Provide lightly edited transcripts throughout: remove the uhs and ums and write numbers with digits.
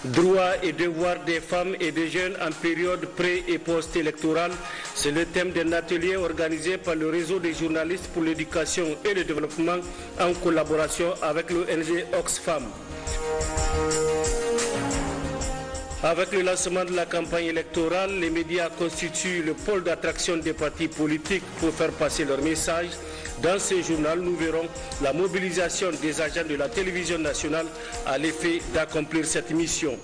Droits et devoirs des femmes et des jeunes en période pré- et post-électorale, c'est le thème d'un atelier organisé par le réseau des journalistes pour l'éducation et le développement en collaboration avec l'ONG Oxfam. Avec le lancement de la campagne électorale, les médias constituent le pôle d'attraction des partis politiques pour faire passer leur message. Dans ce journal, nous verrons la mobilisation des agents de la télévision nationale à l'effet d'accomplir cette mission.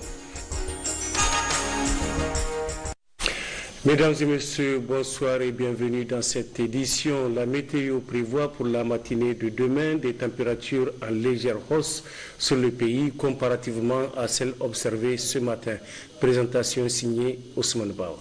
Mesdames et messieurs, bonsoir et bienvenue dans cette édition. La météo prévoit pour la matinée de demain des températures en légère hausse sur le pays comparativement à celles observées ce matin. Présentation signée Ousmane Bawa.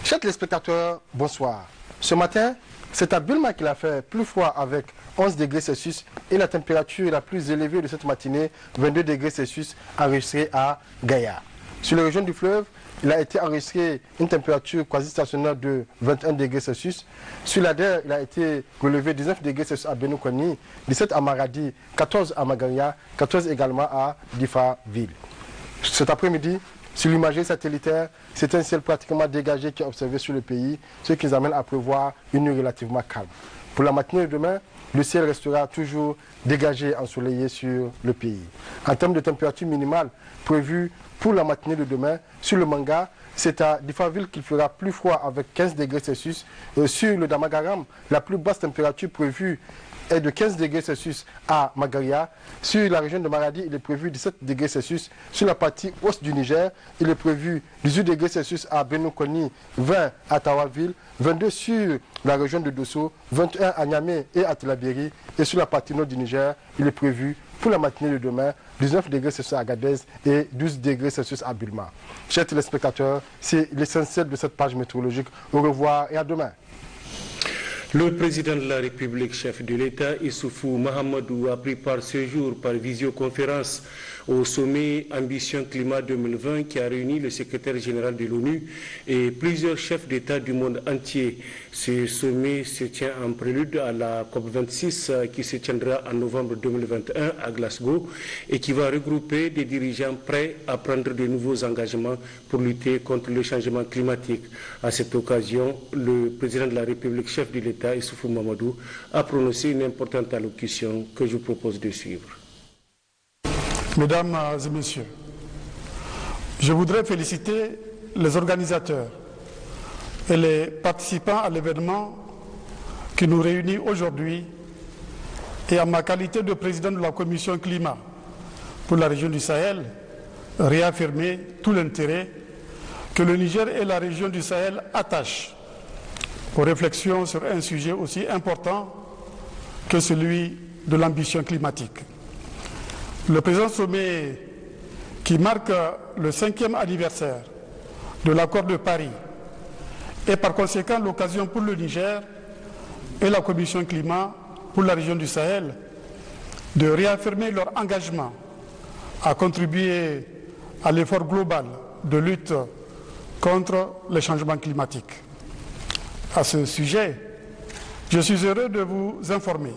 Chers téléspectateurs, bonsoir. Ce matin, c'est à Bulma qu'il a fait plus froid avec 11 degrés Celsius et la température la plus élevée de cette matinée, 22 degrés Celsius, enregistrée à Gaïa. Sur la région du fleuve, il a été enregistré une température quasi stationnaire de 21 degrés Celsius. Sur l'Ader, il a été relevé 19 degrés Celsius à Benokoni, 17 à Maradi, 14 à Magaria, 14 également à Difa-Ville. Cet après-midi, sur l'imagerie satellitaire, c'est un ciel pratiquement dégagé qui est observé sur le pays, ce qui nous amène à prévoir une nuit relativement calme. Pour la matinée de demain, le ciel restera toujours dégagé, ensoleillé sur le pays. En termes de température minimale prévue pour la matinée de demain, sur le Manga, c'est à Difa-Ville qu'il fera plus froid avec 15 degrés Celsius. Sur le Damagaram, la plus basse température prévue est de 15 degrés Celsius à Magaria. Sur la région de Maradi, il est prévu 17 degrés Celsius. Sur la partie ouest du Niger, il est prévu 18 degrés Celsius à Benokoni, 20 à Tawaville, 22 sur la région de Dosso, 21 à Niamey et à Telabéry. Et sur la partie nord du Niger, il est prévu pour la matinée de demain, 19 degrés Celsius à Agadez et 12 degrés Celsius à Bulma. Chers téléspectateurs, c'est l'essentiel de cette page météorologique. Au revoir et à demain. Le président de la République, chef de l'État, Issoufou Mahamadou, a pris part ce jour par visioconférence au sommet Ambition Climat 2020 qui a réuni le secrétaire général de l'ONU et plusieurs chefs d'État du monde entier. Ce sommet se tient en prélude à la COP26 qui se tiendra en novembre 2021 à Glasgow et qui va regrouper des dirigeants prêts à prendre de nouveaux engagements pour lutter contre le changement climatique. À cette occasion, le président de la République, chef de l'État, Issoufou Mahamadou, a prononcé une importante allocution que je vous propose de suivre. Mesdames et messieurs, je voudrais féliciter les organisateurs et les participants à l'événement qui nous réunit aujourd'hui et en ma qualité de président de la commission climat pour la région du Sahel, réaffirmer tout l'intérêt que le Niger et la région du Sahel attachent aux réflexions sur un sujet aussi important que celui de l'ambition climatique. Le présent sommet, qui marque le 5e anniversaire de l'accord de Paris, est par conséquent l'occasion pour le Niger et la Commission climat pour la région du Sahel de réaffirmer leur engagement à contribuer à l'effort global de lutte contre les changements climatiques. À ce sujet, je suis heureux de vous informer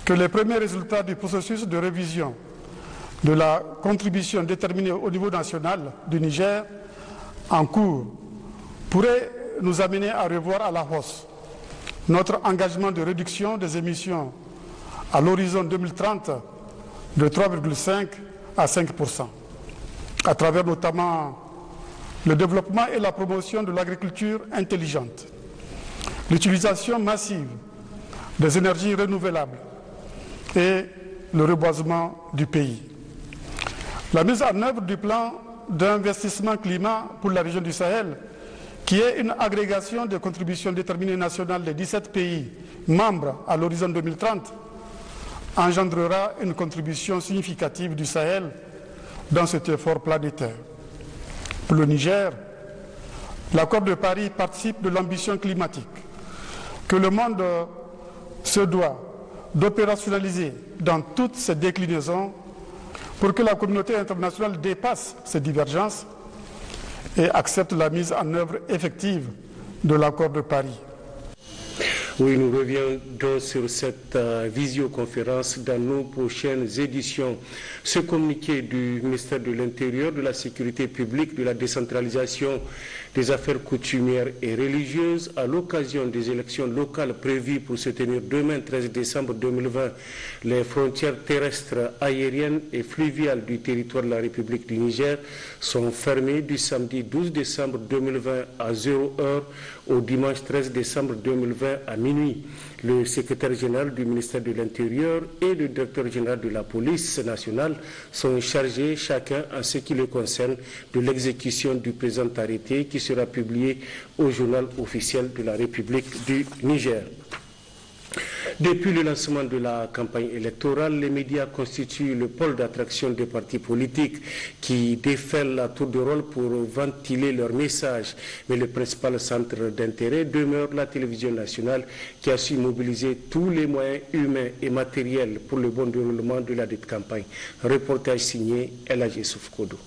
que les premiers résultats du processus de révision de la contribution déterminée au niveau national du Niger en cours pourraient nous amener à revoir à la hausse notre engagement de réduction des émissions à l'horizon 2030 de 3,5 à 5%, à travers notamment le développement et la promotion de l'agriculture intelligente, l'utilisation massive des énergies renouvelables et le reboisement du pays. La mise en œuvre du plan d'investissement climat pour la région du Sahel, qui est une agrégation de contributions déterminées nationales des 17 pays membres à l'horizon 2030, engendrera une contribution significative du Sahel dans cet effort planétaire. Pour le Niger, l'accord de Paris participe de l'ambition climatique que le monde se doit d'opérationnaliser dans toutes ses déclinaisons pour que la communauté internationale dépasse ces divergences et accepte la mise en œuvre effective de l'accord de Paris. Oui, nous reviendrons sur cette visioconférence dans nos prochaines éditions. Ce communiqué du ministère de l'Intérieur, de la Sécurité publique, de la décentralisation des affaires coutumières et religieuses à l'occasion des élections locales prévues pour se tenir demain 13 décembre 2020. Les frontières terrestres, aériennes et fluviales du territoire de la République du Niger sont fermées du samedi 12 décembre 2020 à 0h au dimanche 13 décembre 2020 à minuit. Le secrétaire général du ministère de l'Intérieur et le directeur général de la police nationale sont chargés, chacun en ce qui le concerne, de l'exécution du présent arrêté qui sera publié au journal officiel de la République du Niger. Depuis le lancement de la campagne électorale, les médias constituent le pôle d'attraction des partis politiques qui déferlent à tour de rôle pour ventiler leurs messages. Mais le principal centre d'intérêt demeure la télévision nationale qui a su mobiliser tous les moyens humains et matériels pour le bon déroulement de la dite campagne. Reportage signé El Hadji Youssouf Kodo.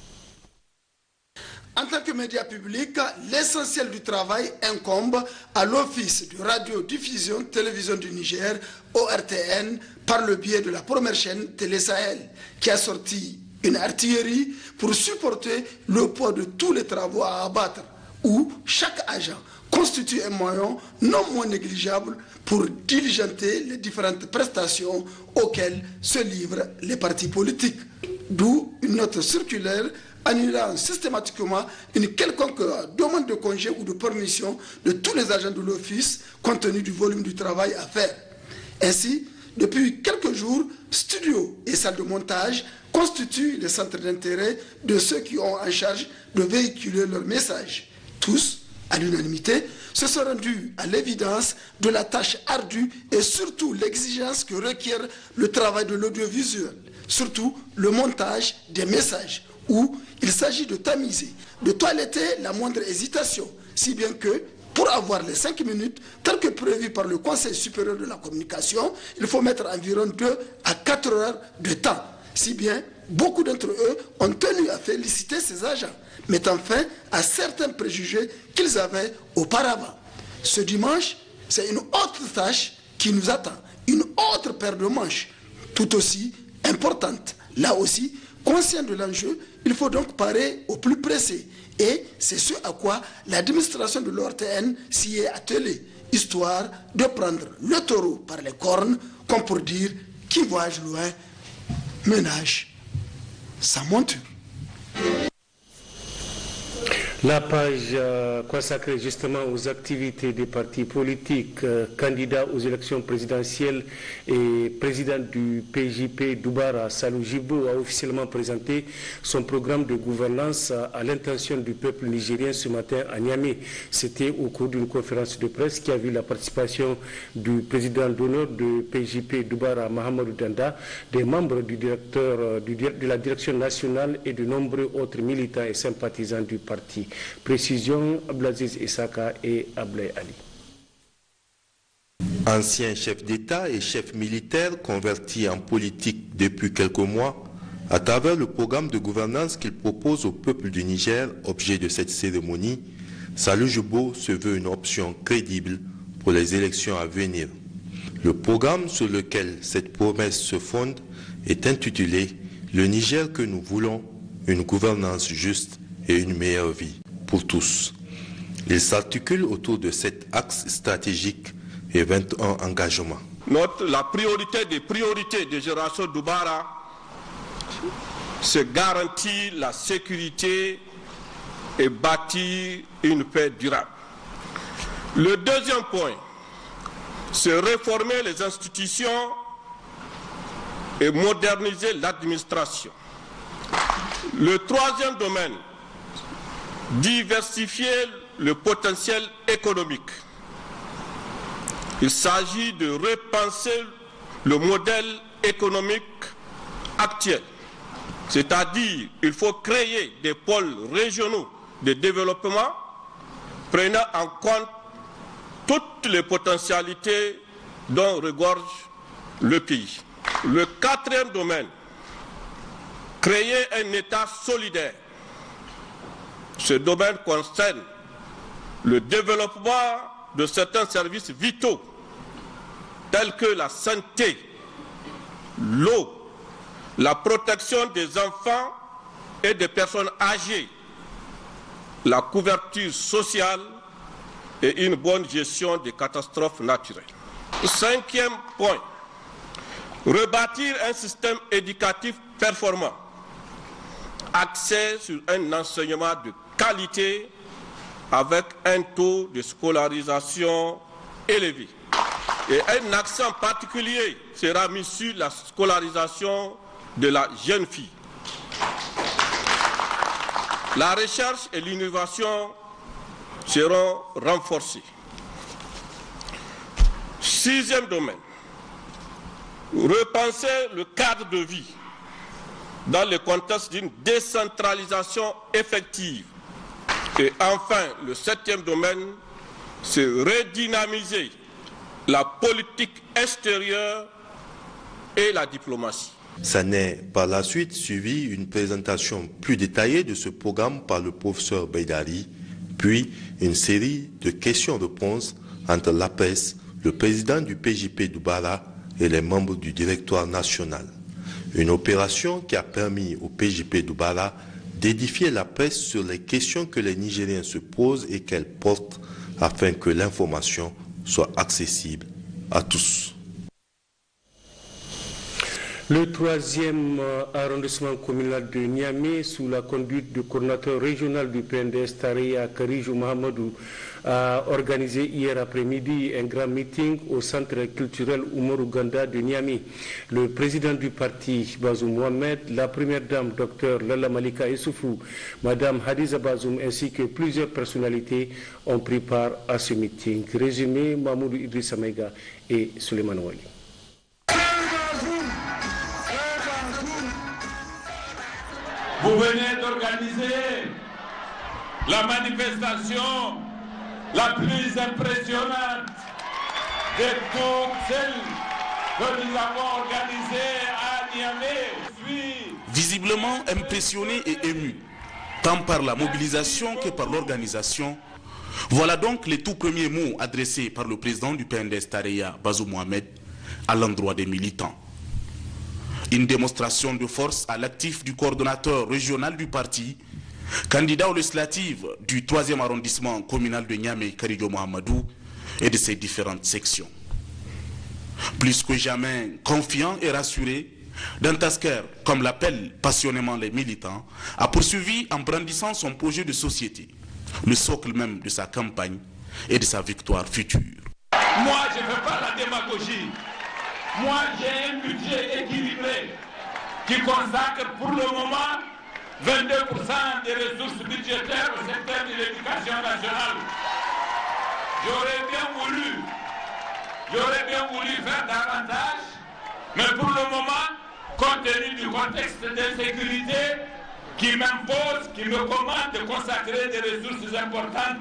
En tant que média public, l'essentiel du travail incombe à l'Office de radiodiffusion télévision du Niger, ORTN, par le biais de la première chaîne Télé Sahel, qui a sorti une artillerie pour supporter le poids de tous les travaux à abattre, où chaque agent constitue un moyen non moins négligeable pour diligenter les différentes prestations auxquelles se livrent les partis politiques. D'où une note circulaire annulant systématiquement une quelconque demande de congé ou de permission de tous les agents de l'office compte tenu du volume du travail à faire. Ainsi, depuis quelques jours, studios et salles de montage constituent les centres d'intérêt de ceux qui ont en charge de véhiculer leurs messages. Tous, à l'unanimité, se sont rendus à l'évidence de la tâche ardue et surtout l'exigence que requiert le travail de l'audiovisuel, surtout le montage des messages, où il s'agit de tamiser, de toiletter la moindre hésitation, si bien que, pour avoir les 5 minutes, tel que prévu par le Conseil supérieur de la communication, il faut mettre environ 2 à 4 heures de temps. Si bien, beaucoup d'entre eux ont tenu à féliciter ces agents, mettant fin à certains préjugés qu'ils avaient auparavant. Ce dimanche, c'est une autre tâche qui nous attend, une autre paire de manches, tout aussi importante. Là aussi, conscient de l'enjeu, il faut donc parer au plus pressé. Et c'est ce à quoi l'administration de l'ORTN s'y est attelée, histoire de prendre le taureau par les cornes, comme pour dire qui voyage loin ménage sa monture. La page consacrée justement aux activités des partis politiques, candidats aux élections présidentielles et président du PJP Doubara, Salou Djibo, a officiellement présenté son programme de gouvernance à l'intention du peuple nigérien ce matin à Niamey. C'était au cours d'une conférence de presse qui a vu la participation du président d'honneur de PJP Doubara, Mahamadou Danda, des membres du directeur de la direction nationale et de nombreux autres militants et sympathisants du parti. Précision, Abdelaziz Issaka et Ablay Ali. Ancien chef d'État et chef militaire converti en politique depuis quelques mois, à travers le programme de gouvernance qu'il propose au peuple du Niger, objet de cette cérémonie, Salou Djibo se veut une option crédible pour les élections à venir. Le programme sur lequel cette promesse se fonde est intitulé « Le Niger que nous voulons, une gouvernance juste et une meilleure vie pour tous ». Il s'articule autour de 7 axes stratégiques et 21 engagements. La priorité des priorités de Génération Doubara, c'est garantir la sécurité et bâtir une paix durable. Le deuxième point, c'est réformer les institutions et moderniser l'administration. Le troisième domaine, diversifier le potentiel économique. Il s'agit de repenser le modèle économique actuel. C'est-à-dire qu'il faut créer des pôles régionaux de développement prenant en compte toutes les potentialités dont regorge le pays. Le quatrième domaine, créer un État solidaire. Ce domaine concerne le développement de certains services vitaux tels que la santé, l'eau, la protection des enfants et des personnes âgées, la couverture sociale et une bonne gestion des catastrophes naturelles. 5e point, rebâtir un système éducatif performant, axé sur un enseignement de qualité avec un taux de scolarisation élevé. Et un accent particulier sera mis sur la scolarisation de la jeune fille. La recherche et l'innovation seront renforcées. 6e domaine, repenser le cadre de vie dans le contexte d'une décentralisation effective. Et enfin, le 7e domaine, c'est redynamiser la politique extérieure et la diplomatie. Ça n'est par la suite suivi une présentation plus détaillée de ce programme par le professeur Beidari, puis une série de questions-réponses entre la presse, le président du PJP Doubara et les membres du directoire national. Une opération qui a permis au PJP Doubara d'édifier la presse sur les questions que les Nigériens se posent et qu'elle porte afin que l'information soit accessible à tous. Le 3e arrondissement communal de Niamey, sous la conduite du coordinateur régional du PNDS Tareya Karijou Mahamadou, a organisé hier après-midi un grand meeting au centre culturel Oumarou Ganda de Niamey. Le président du parti, Bazoum Mohamed, la première dame, Dr Lalla Malika Issoufou, Madame Hadiza Bazoum, ainsi que plusieurs personnalités ont pris part à ce meeting. Résumé, Mahmoudou Idrissa Maïga et Suleiman Wali. Vous venez d'organiser la manifestation la plus impressionnante de toutes celles que nous avons organisées à Niamey. Visiblement impressionné et ému, tant par la mobilisation que par l'organisation, voilà donc les tout premiers mots adressés par le président du PNDS Tareya, Bazoum Mohamed, à l'endroit des militants. Une démonstration de force à l'actif du coordonnateur régional du parti, candidat aux législatives du 3e arrondissement communal de Niamey, Karijou Mahamadou, et de ses différentes sections. Plus que jamais confiant et rassuré, Dantasker, comme l'appellent passionnément les militants, a poursuivi en brandissant son projet de société, le socle même de sa campagne et de sa victoire future. Moi, je ne fais pas la démagogie. Moi, j'ai un budget équilibré qui consacre pour le moment 22% des ressources budgétaires au secteur de l'éducation nationale. J'aurais bien voulu faire davantage, mais pour le moment, compte tenu du contexte d'insécurité qui m'impose, qui me commande de consacrer des ressources importantes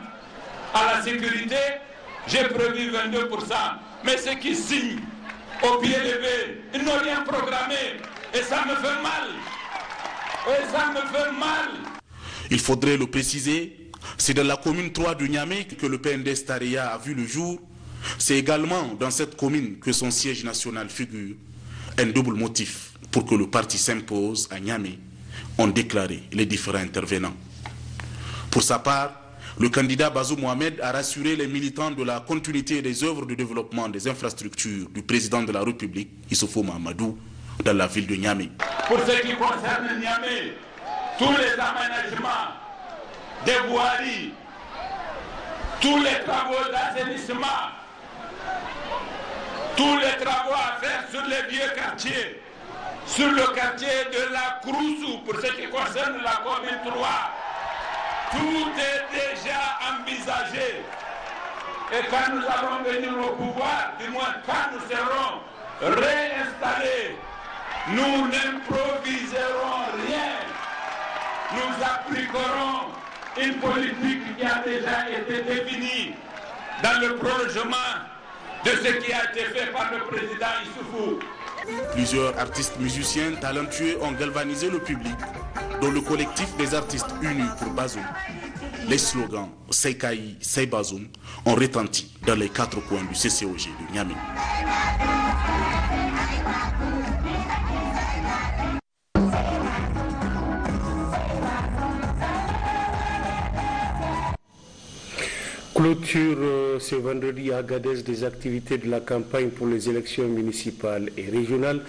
à la sécurité, j'ai prévu 22%. Mais ceux qui signent au pied levé, ils n'ont rien programmé. Et ça me fait mal. Il faudrait le préciser, c'est dans la commune 3 de Niamey que le PNDS Tareya a vu le jour. C'est également dans cette commune que son siège national figure. Un double motif pour que le parti s'impose à Niamey, ont déclaré les différents intervenants. Pour sa part, le candidat Bazoum Mohamed a rassuré les militants de la continuité des œuvres de développement des infrastructures du président de la République, Issoufou Mahamadou, dans la ville de Niamey. Pour ce qui concerne Niamey, tous les aménagements des voiries, tous les travaux d'assainissement, tous les travaux à faire sur les vieux quartiers, sur le quartier de la Kroussou, pour ce qui concerne la commune 3, tout est déjà envisagé. Et quand nous allons venir au pouvoir, du moins quand nous serons réinstallés, nous n'improviserons rien. Nous appliquerons une politique qui a déjà été définie dans le prolongement de ce qui a été fait par le président Issoufou. Plusieurs artistes musiciens talentueux ont galvanisé le public, dont le collectif des artistes unis pour Bazoum. les slogans Seikaï, Seibazoum ont retenti dans les 4 coins du CCOG de Niamey. Clôture ce vendredi à Agadez des activités de la campagne pour les élections municipales et régionales.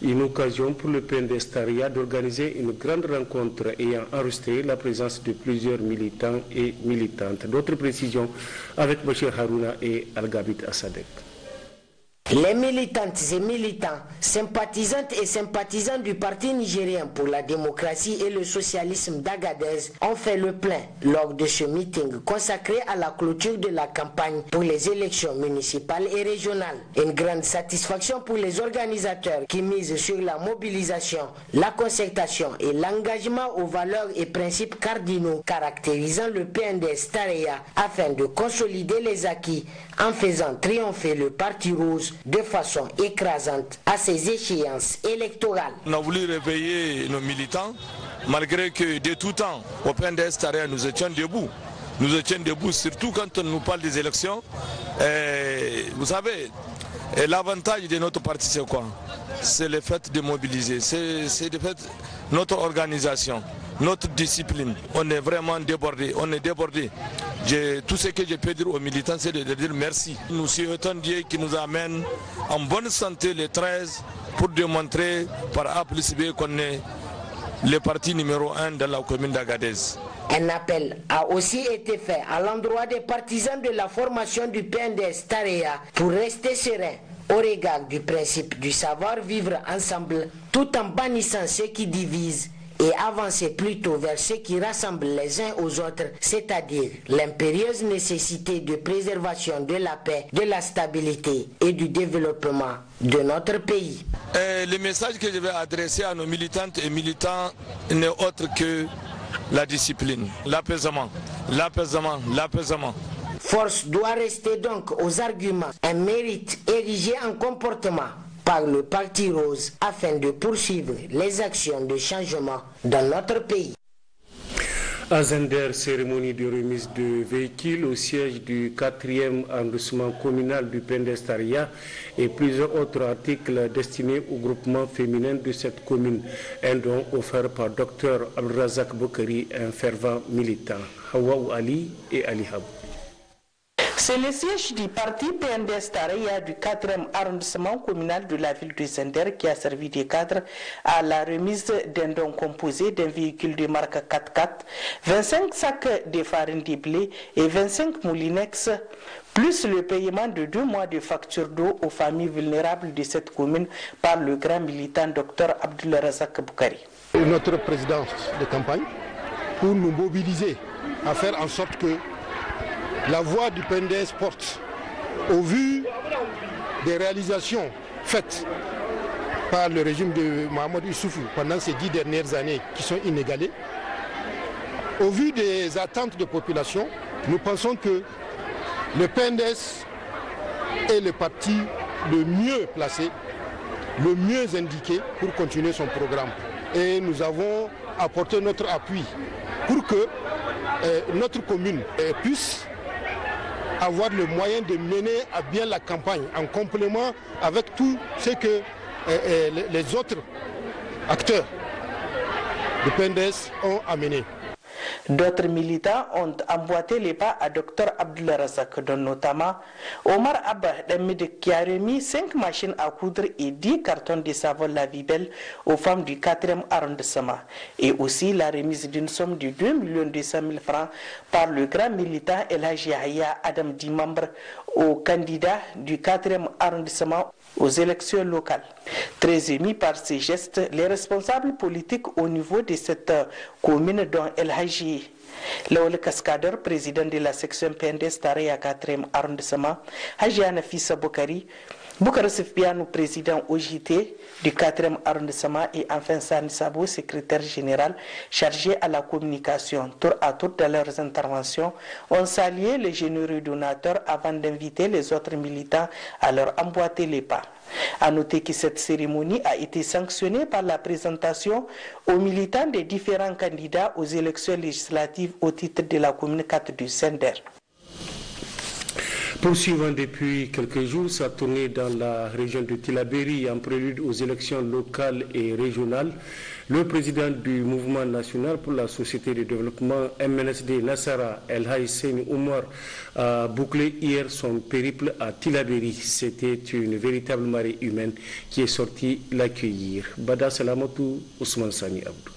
Une occasion pour le PNDS Taria d'organiser une grande rencontre ayant enregistré la présence de plusieurs militants et militantes. D'autres précisions avec Bachir Harouna et Al-Gabit Assadek. Les militantes et militants, sympathisantes et sympathisants du Parti nigérien pour la démocratie et le socialisme d'Agadez ont fait le plein lors de ce meeting consacré à la clôture de la campagne pour les élections municipales et régionales. Une grande satisfaction pour les organisateurs qui misent sur la mobilisation, la concertation et l'engagement aux valeurs et principes cardinaux caractérisant le PNDS Tareya afin de consolider les acquis en faisant triompher le Parti Rose de façon écrasante à ces échéances électorales. On a voulu réveiller nos militants, malgré que de tout temps, au PNDS Tareya, nous étions debout. Nous étions debout, surtout quand on nous parle des élections. Vous savez, l'avantage de notre parti, c'est quoi? C'est le fait de mobiliser, c'est le fait notre organisation, notre discipline. On est vraiment débordé, on est débordé. Tout ce que je peux dire aux militants, c'est de dire merci. Nous souhaitons Dieu qui nous amène en bonne santé le 13 pour démontrer par A plus B qu'on est le parti numéro 1 dans la commune d'Agadez. Un appel a aussi été fait à l'endroit des partisans de la formation du PNDS Tareya pour rester serein au regard du principe du savoir vivre ensemble tout en bannissant ce qui divise et avancer plutôt vers ce qui rassemble les uns aux autres, c'est-à-dire l'impérieuse nécessité de préservation de la paix, de la stabilité et du développement de notre pays. Le message que je vais adresser à nos militantes et militants n'est autre que la discipline, l'apaisement, l'apaisement, l'apaisement. Force doit rester donc aux arguments, un mérite érigé en comportement par le Parti Rose afin de poursuivre les actions de changement dans notre pays. À Zender, cérémonie de remise de véhicules au siège du 4e arrondissement communal du PNDS Tareya et plusieurs autres articles destinés au groupement féminin de cette commune. Un don offert par Dr Abdelrazak Boukari, un fervent militant. Hawa Ali et Ali Habou. C'est le siège du parti PNDS Tareya du 4e arrondissement communal de la ville de Zender qui a servi de cadre à la remise d'un don composé d'un véhicule de marque 4x4, 25 sacs de farine de blé et 25 moulinex, plus le paiement de 2 mois de facture d'eau aux familles vulnérables de cette commune par le grand militant Dr Abdelrazak Boukari. Notre présidence de campagne pour nous mobiliser à faire en sorte que la voix du PNDS porte, au vu des réalisations faites par le régime de Mohamed Issoufou pendant ces 10 dernières années qui sont inégalées, au vu des attentes de population, nous pensons que le PNDS est le parti le mieux placé, le mieux indiqué pour continuer son programme. Et nous avons apporté notre appui pour que notre commune puisse avoir le moyen de mener à bien la campagne en complément avec tout ce que les autres acteurs du PNDS ont amené. D'autres militants ont emboîté les pas à Dr Abdelrazak, dont notamment Omar Abba Damid, qui a remis 5 machines à coudre et 10 cartons de savon Lavibel aux femmes du 4e arrondissement, et aussi la remise d'une somme de 2 200 000 francs par le grand militant El Hadji Yahya Adam Dimambre aux candidats du 4e arrondissement aux élections locales. Très émis par ces gestes, les responsables politiques au niveau de cette commune, dont El Hadji Lawal Cascadeur, président de la section PNDS Tareya 4e arrondissement, Hadji Nafissa Boukari, Boukar Sefbianou, président OJT du 4e arrondissement, et enfin Sani Sabo, secrétaire général chargé à la communication. Tour à tour dans leurs interventions, ont salué les généreux donateurs avant d'inviter les autres militants à leur emboîter les pas. A noter que cette cérémonie a été sanctionnée par la présentation aux militants des différents candidats aux élections législatives au titre de la commune 4 du Sender. Poursuivant depuis quelques jours sa tournée dans la région de Tillabéri en prélude aux élections locales et régionales, le président du mouvement national pour la société de développement MNSD Nassara, El Haïseni Oumar, a bouclé hier son périple à Tillabéri. C'était une véritable marée humaine qui est sortie l'accueillir. Bada Salamotou, Ousmane Sani Abdou.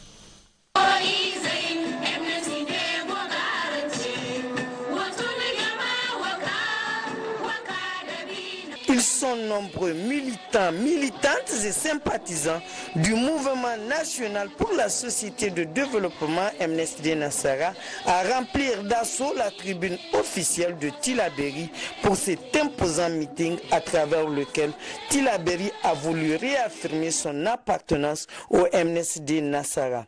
Ils sont nombreux militants, militantes et sympathisants du mouvement national pour la société de développement MNSD Nassara à remplir d'assaut la tribune officielle de Tillabéri pour cet imposant meeting à travers lequel Tillabéri a voulu réaffirmer son appartenance au MNSD Nassara.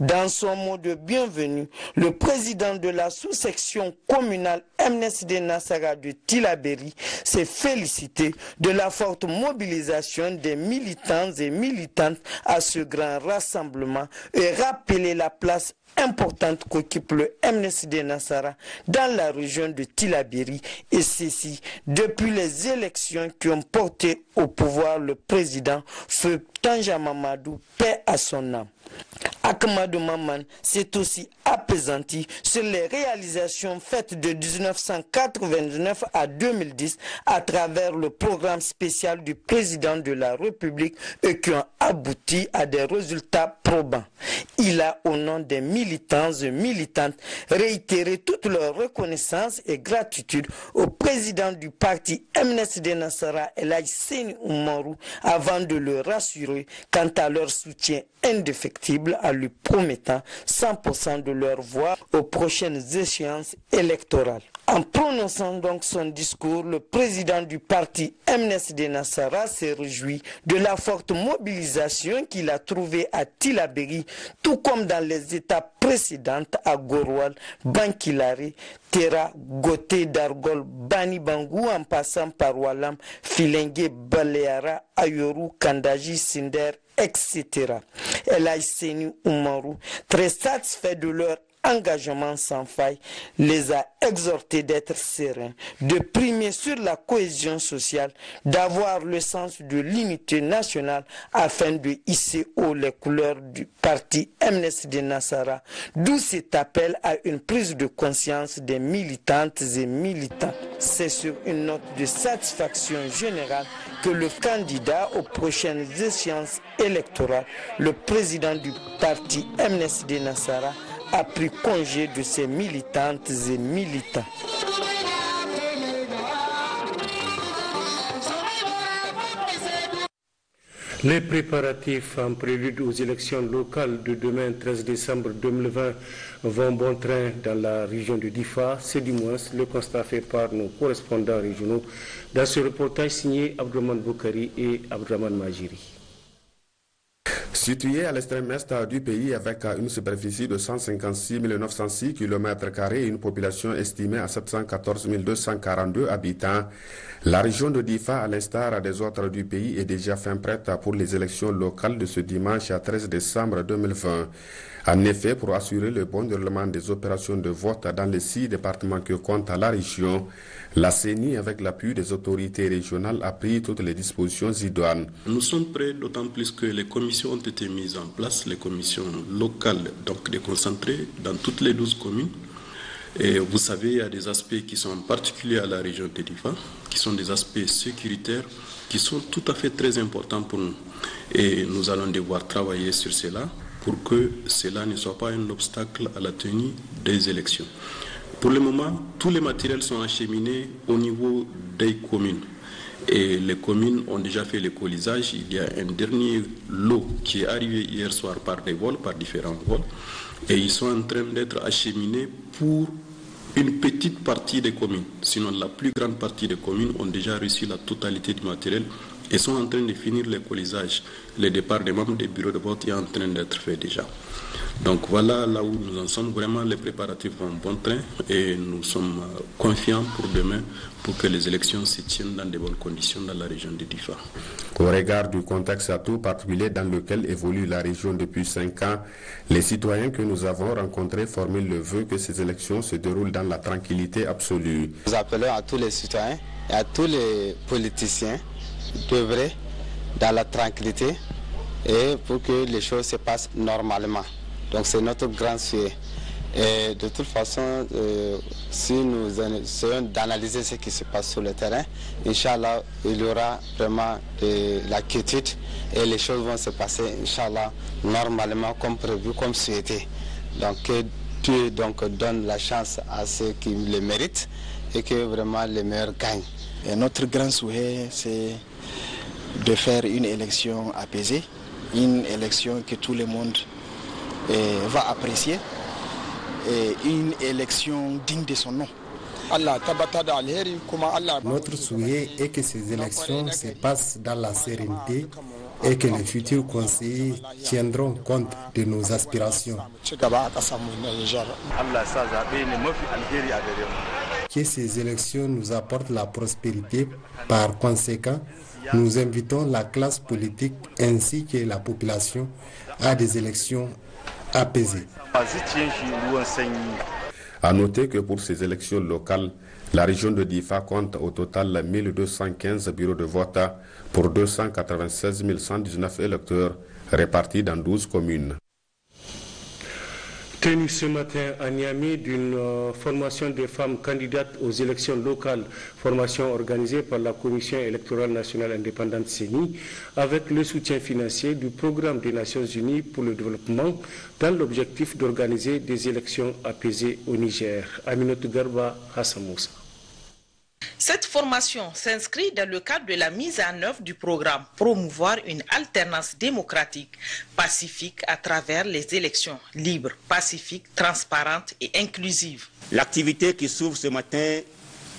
Dans son mot de bienvenue, le président de la sous-section communale MNSD Nassara de Tillabéri s'est félicité de la forte mobilisation des militants et militantes à ce grand rassemblement et rappelé la place importante qu'occupe le MNSD Nassara dans la région de Tillabéri, et ceci depuis les élections qui ont porté au pouvoir le président Feu Tanja Mamadou, paix à son âme. Ahmadou Maman s'est aussi apaisanti sur les réalisations faites de 1999 à 2010 à travers le programme spécial du président de la République et qui ont abouti à des résultats probants. Il a, au nom des militants et militantes, réitéré toute leur reconnaissance et gratitude au président du parti MNSD Nassara, El Haïseni Oumarou, avant de le rassurer quant à leur soutien indéfectible, en lui promettant 100% de leur voix aux prochaines échéances électorales. En prononçant donc son discours, le président du parti MNSD Nassara s'est réjoui de la forte mobilisation qu'il a trouvée à Tillabéri, tout comme dans les étapes précédentes à Gorwal, Bankilare, Tera, Goté, Dargol, Bani Bangou, en passant par Walam, Filengue, Baleara, Ayoru, Kandaji, Sinder, etc. El Haïseni Oumarou, très satisfait de leur engagement sans faille, les a exhortés d'être sereins, de primer sur la cohésion sociale, d'avoir le sens de l'unité nationale afin de hisser haut les couleurs du parti MNSD Nassara, d'où cet appel à une prise de conscience des militantes et militants. C'est sur une note de satisfaction générale que le candidat aux prochaines échéances électorales, le président du parti MNSD Nassara, a pris congé de ses militantes et militants. Les préparatifs en prélude aux élections locales de demain 13 décembre 2020 vont bon train dans la région de Difa. C'est du moins le constat fait par nos correspondants régionaux dans ce reportage signé Abdraman Boukari et Abdraman Majiri. Situé à l'extrême est du pays avec une superficie de 156 906 km² et une population estimée à 714 242 habitants, la région de Difa, à l'instar des autres du pays, est déjà fin prête pour les élections locales de ce dimanche 13 décembre 2020. En effet, pour assurer le bon déroulement des opérations de vote dans les 6 départements que compte la région, la CENI, avec l'appui des autorités régionales, a pris toutes les dispositions idoines. Nous sommes prêts, d'autant plus que les commissions ont été mises en place, les commissions locales, donc déconcentrées, dans toutes les 12 communes. Et vous savez, il y a des aspects qui sont particuliers à la région de Difa, qui sont des aspects sécuritaires, qui sont tout à fait très importants pour nous. Et nous allons devoir travailler sur cela pour que cela ne soit pas un obstacle à la tenue des élections. Pour le moment, tous les matériels sont acheminés au niveau des communes. Et les communes ont déjà fait le colisage. Il y a un dernier lot qui est arrivé hier soir par des vols, par différents vols. Et ils sont en train d'être acheminés pour une petite partie des communes. Sinon, la plus grande partie des communes ont déjà reçu la totalité du matériel et sont en train de finir les colisages. Le départ des membres des bureaux de vote est en train d'être fait déjà. Donc voilà là où nous en sommes. Vraiment, les préparatifs vont bon train et nous sommes confiants pour demain pour que les élections se tiennent dans de bonnes conditions dans la région de Difa. Au regard du contexte tout particulier dans lequel évolue la région depuis 5 ans, les citoyens que nous avons rencontrés formulent le vœu que ces élections se déroulent dans la tranquillité absolue. Nous appelons à tous les citoyens et à tous les politiciens d'œuvrer dans la tranquillité et pour que les choses se passent normalement. Donc c'est notre grand souhait. Et de toute façon, si nous essayons d'analyser ce qui se passe sur le terrain, Inch'Allah, il y aura vraiment de la quiétude et les choses vont se passer, Inch'Allah, normalement, comme prévu, comme souhaité. Donc que Dieu donne la chance à ceux qui le méritent et que vraiment les meilleurs gagnent. Et notre grand souhait, c'est de faire une élection apaisée, une élection que tout le monde va apprécier, et une élection digne de son nom. Notre souhait est que ces élections se passent dans la sérénité et que les futurs conseillers tiendront compte de nos aspirations. Que ces élections nous apportent la prospérité. Par conséquent, nous invitons la classe politique ainsi que la population à des élections apaisées. À noter que pour ces élections locales, la région de Difa compte au total 1215 bureaux de vote pour 296 119 électeurs répartis dans 12 communes. Tenue ce matin à Niamey d'une formation des femmes candidates aux élections locales, formation organisée par la Commission électorale nationale indépendante CENI, avec le soutien financier du Programme des Nations Unies pour le développement, dans l'objectif d'organiser des élections apaisées au Niger. Aminata Garba, Hassan Moussa. Cette formation s'inscrit dans le cadre de la mise en œuvre du programme Promouvoir une alternance démocratique, pacifique à travers les élections libres, pacifiques, transparentes et inclusives. L'activité qui s'ouvre ce matin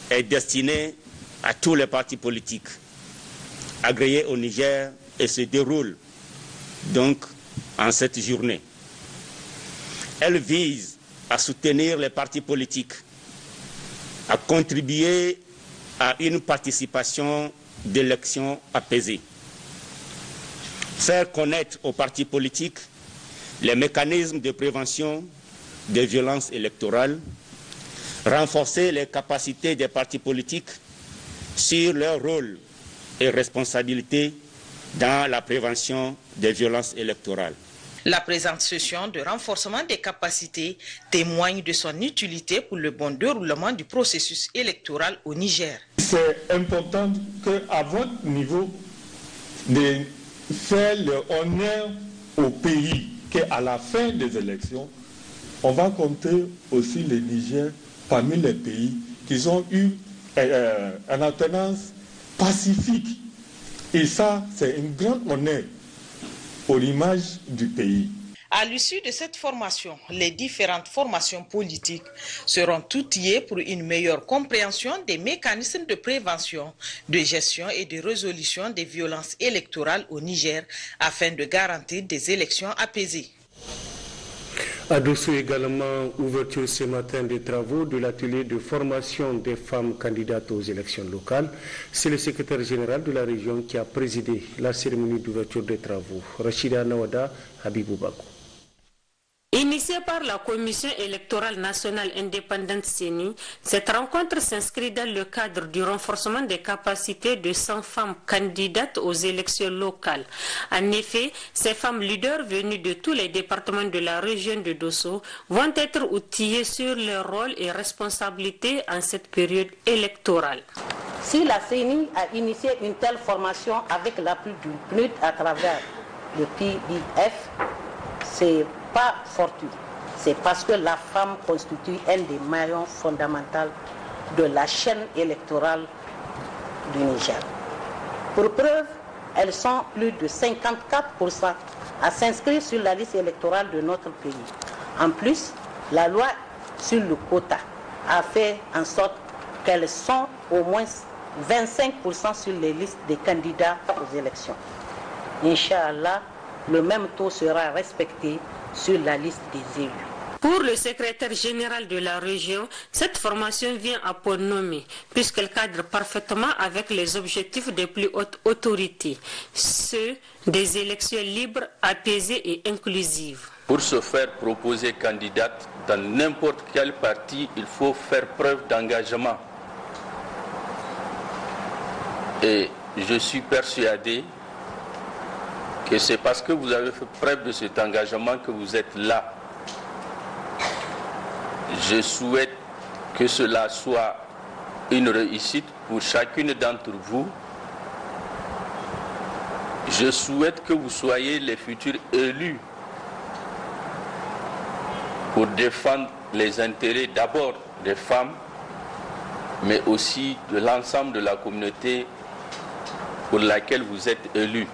est destinée à tous les partis politiques agréés au Niger et se déroule donc en cette journée. Elle vise à soutenir les partis politiques, à contribuer à une participation d'élections apaisées. Faire connaître aux partis politiques les mécanismes de prévention des violences électorales, renforcer les capacités des partis politiques sur leur rôle et responsabilités dans la prévention des violences électorales. La présente session de renforcement des capacités témoigne de son utilité pour le bon déroulement du processus électoral au Niger. C'est important qu'à votre niveau, de faire le honneur au pays, qu'à la fin des élections, on va compter aussi le Niger parmi les pays qui ont eu une alternance pacifique. Et ça, c'est un grand honneur pour l'image du pays. À l'issue de cette formation, les différentes formations politiques seront outillées pour une meilleure compréhension des mécanismes de prévention, de gestion et de résolution des violences électorales au Niger afin de garantir des élections apaisées. À Dosso également, ouverture ce matin des travaux de l'atelier de formation des femmes candidates aux élections locales. C'est le secrétaire général de la région qui a présidé la cérémonie d'ouverture des travaux. Rachida Nawada, Habibou Bakou. Initiée par la Commission électorale nationale indépendante CENI, cette rencontre s'inscrit dans le cadre du renforcement des capacités de 100 femmes candidates aux élections locales. En effet, ces femmes leaders venues de tous les départements de la région de Dosso vont être outillées sur leur rôle et responsabilités en cette période électorale. Si la CENI a initié une telle formation avec l'appui du PNUD à travers le PIBF, c'est pas fortuit. c'est parce que la femme constitue un des maillons fondamentaux de la chaîne électorale du Niger. Pour preuve, elles sont plus de 54% à s'inscrire sur la liste électorale de notre pays. En plus, la loi sur le quota a fait en sorte qu'elles sont au moins 25% sur les listes des candidats aux élections. Inch'Allah, le même taux sera respecté sur la liste des élus. Pour le secrétaire général de la région, cette formation vient à point nommé, puisqu'elle cadre parfaitement avec les objectifs des plus hautes autorités, ceux des élections libres, apaisées et inclusives. Pour se faire proposer candidate dans n'importe quel parti, il faut faire preuve d'engagement. Et je suis persuadé que c'est parce que vous avez fait preuve de cet engagement que vous êtes là. Je souhaite que cela soit une réussite pour chacune d'entre vous. Je souhaite que vous soyez les futurs élus pour défendre les intérêts d'abord des femmes, mais aussi de l'ensemble de la communauté pour laquelle vous êtes élus.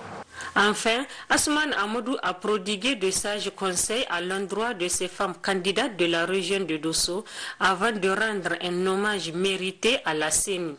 Enfin, Asman Amadou a prodigué de sages conseils à l'endroit de ces femmes candidates de la région de Dosso avant de rendre un hommage mérité à la CENI.